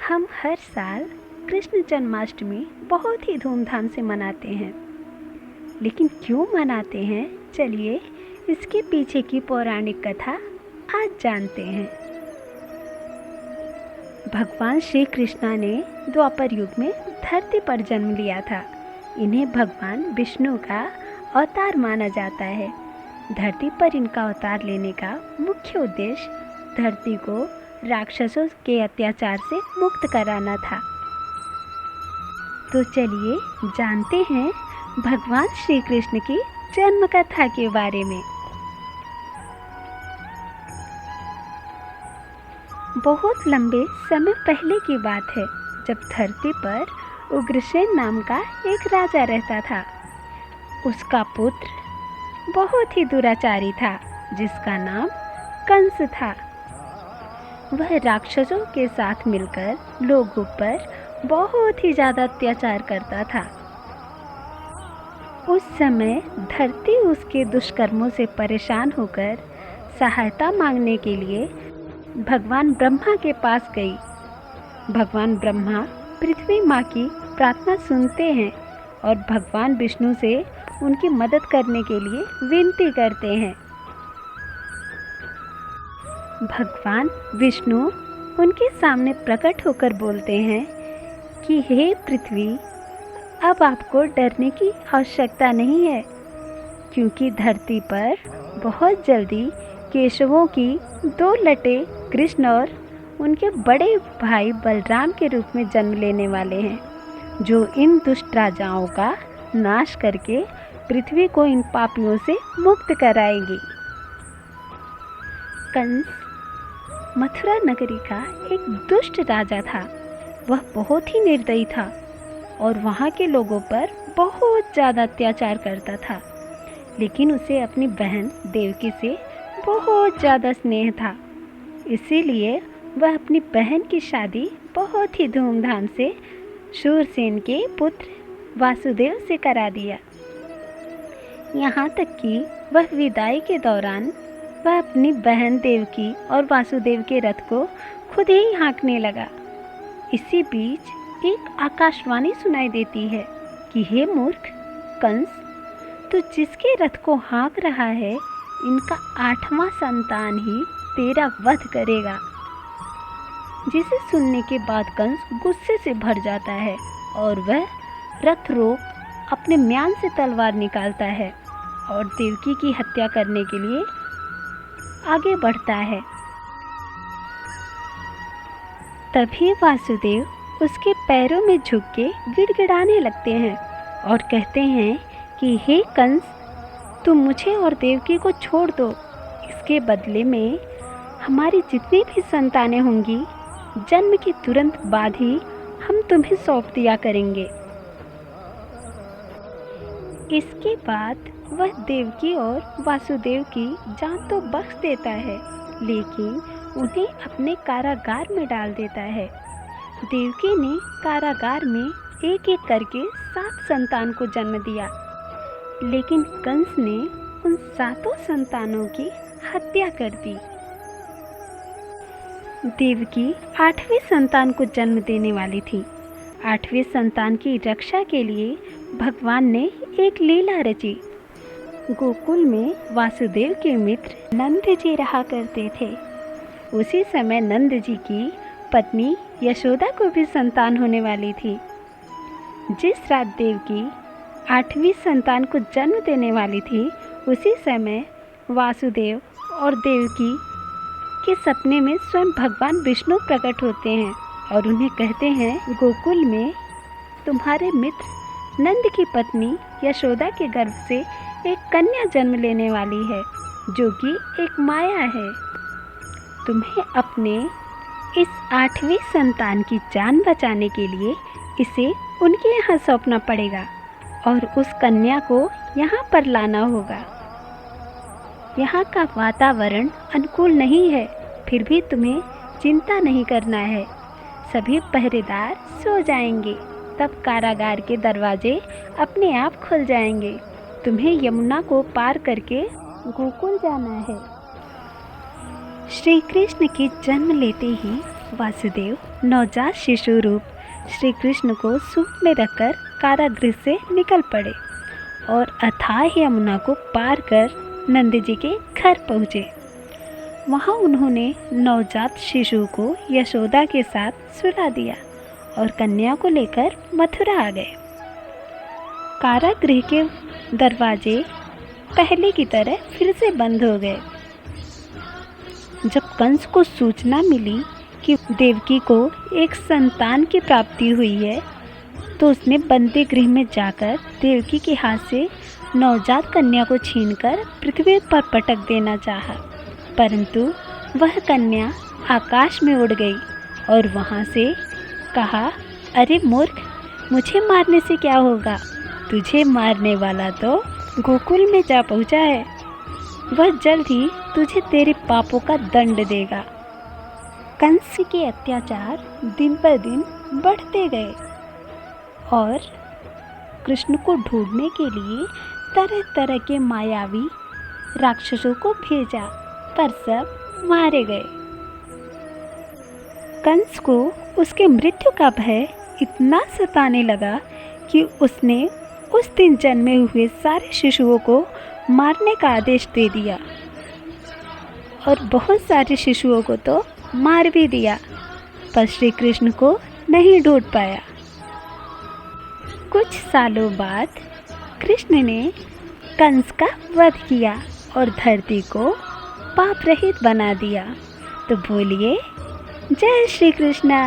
हम हर साल कृष्ण जन्माष्टमी बहुत ही धूमधाम से मनाते हैं, लेकिन क्यों मनाते हैं, चलिए इसके पीछे की पौराणिक कथा आज जानते हैं। भगवान श्री कृष्णा ने द्वापर युग में धरती पर जन्म लिया था। इन्हें भगवान विष्णु का अवतार माना जाता है। धरती पर इनका अवतार लेने का मुख्य उद्देश्य धरती को राक्षसों के अत्याचार से मुक्त कराना था। तो चलिए जानते हैं भगवान श्री कृष्ण की जन्म कथा के बारे में। बहुत लंबे समय पहले की बात है, जब धरती पर उग्रसेन नाम का एक राजा रहता था। उसका पुत्र बहुत ही दुराचारी था, जिसका नाम कंस था। वह राक्षसों के साथ मिलकर लोगों पर बहुत ही ज़्यादा अत्याचार करता था। उस समय धरती उसके दुष्कर्मों से परेशान होकर सहायता मांगने के लिए भगवान ब्रह्मा के पास गई। भगवान ब्रह्मा पृथ्वी माँ की प्रार्थना सुनते हैं और भगवान विष्णु से उनकी मदद करने के लिए विनती करते हैं। भगवान विष्णु उनके सामने प्रकट होकर बोलते हैं कि हे पृथ्वी, अब आपको डरने की आवश्यकता नहीं है, क्योंकि धरती पर बहुत जल्दी केशवों की दो लटे कृष्ण और उनके बड़े भाई बलराम के रूप में जन्म लेने वाले हैं, जो इन दुष्ट राजाओं का नाश करके पृथ्वी को इन पापियों से मुक्त कराएंगी। कंस मथुरा नगरी का एक दुष्ट राजा था। वह बहुत ही निर्दयी था और वहाँ के लोगों पर बहुत ज़्यादा अत्याचार करता था, लेकिन उसे अपनी बहन देवकी से बहुत ज़्यादा स्नेह था। इसीलिए वह अपनी बहन की शादी बहुत ही धूमधाम से शूरसेन के पुत्र वासुदेव से करा दिया। यहाँ तक कि वह विदाई के दौरान वह अपनी बहन देवकी और वासुदेव के रथ को खुद ही हाँकने लगा। इसी बीच एक आकाशवाणी सुनाई देती है कि हे मूर्ख कंस, तू जिसके रथ को हाँक रहा है, इनका 8वां संतान ही तेरा वध करेगा। जिसे सुनने के बाद कंस गुस्से से भर जाता है और वह रथ रोक अपने म्यान से तलवार निकालता है और देवकी की हत्या करने के लिए आगे बढ़ता है। तभी वासुदेव उसके पैरों में झुक के गिड़गिड़ाने लगते हैं और कहते हैं कि हे कंस, तुम मुझे और देवकी को छोड़ दो। इसके बदले में हमारी जितनी भी संतानें होंगी, जन्म के तुरंत बाद ही हम तुम्हें सौंप दिया करेंगे। इसके बाद वह देवकी और वासुदेव की जान तो बख्श देता है, लेकिन उन्हें अपने कारागार में डाल देता है। देवकी ने कारागार में एक एक करके 7 संतान को जन्म दिया, लेकिन कंस ने उन 7 संतानों की हत्या कर दी। देवकी 8वें संतान को जन्म देने वाली थी। 8वें संतान की रक्षा के लिए भगवान ने एक लीला रची। गोकुल में वासुदेव के मित्र नंद जी रहा करते थे। उसी समय नंद जी की पत्नी यशोदा को भी संतान होने वाली थी। जिस रात देवकी 8वीं संतान को जन्म देने वाली थी, उसी समय वासुदेव और देवकी के सपने में स्वयं भगवान विष्णु प्रकट होते हैं और उन्हें कहते हैं, गोकुल में तुम्हारे मित्र नंद की पत्नी यशोदा के गर्भ से एक कन्या जन्म लेने वाली है, जो कि एक माया है। तुम्हें अपने इस 8वीं संतान की जान बचाने के लिए इसे उनके यहाँ सौंपना पड़ेगा और उस कन्या को यहाँ पर लाना होगा। यहाँ का वातावरण अनुकूल नहीं है, फिर भी तुम्हें चिंता नहीं करना है। सभी पहरेदार सो जाएंगे, तब कारागार के दरवाजे अपने आप खुल जाएंगे। तुम्हें यमुना को पार करके गोकुल जाना है। श्री कृष्ण के जन्म लेते ही वासुदेव नवजात शिशु रूप श्री कृष्ण को सूप में रखकर कारागृह से निकल पड़े और अथाह यमुना को पार कर नंद जी के घर पहुँचे। वहाँ उन्होंने नवजात शिशु को यशोदा के साथ सुला दिया और कन्या को लेकर मथुरा आ गए। कारागृह के दरवाजे पहले की तरह फिर से बंद हो गए। जब कंस को सूचना मिली कि देवकी को एक संतान की प्राप्ति हुई है, तो उसने बंदी गृह में जाकर देवकी के हाथ से नवजात कन्या को छीनकर पृथ्वी पर पटक देना चाहा, परंतु वह कन्या आकाश में उड़ गई और वहाँ से कहा, अरे मूर्ख, मुझे मारने से क्या होगा? तुझे मारने वाला तो गोकुल में जा पहुँचा है। वह जल्द ही तुझे तेरे पापों का दंड देगा। कंस के अत्याचार दिन पर दिन बढ़ते गए और कृष्ण को ढूंढने के लिए तरह तरह के मायावी राक्षसों को भेजा, पर सब मारे गए। कंस को उसके मृत्यु का भय इतना सताने लगा कि उसने उस दिन जन्मे हुए सारे शिशुओं को मारने का आदेश दे दिया और बहुत सारे शिशुओं को तो मार भी दिया, पर श्री कृष्ण को नहीं ढूंढ पाया। कुछ सालों बाद कृष्ण ने कंस का वध किया और धरती को पाप रहित बना दिया। तो बोलिए, जय श्री कृष्णा।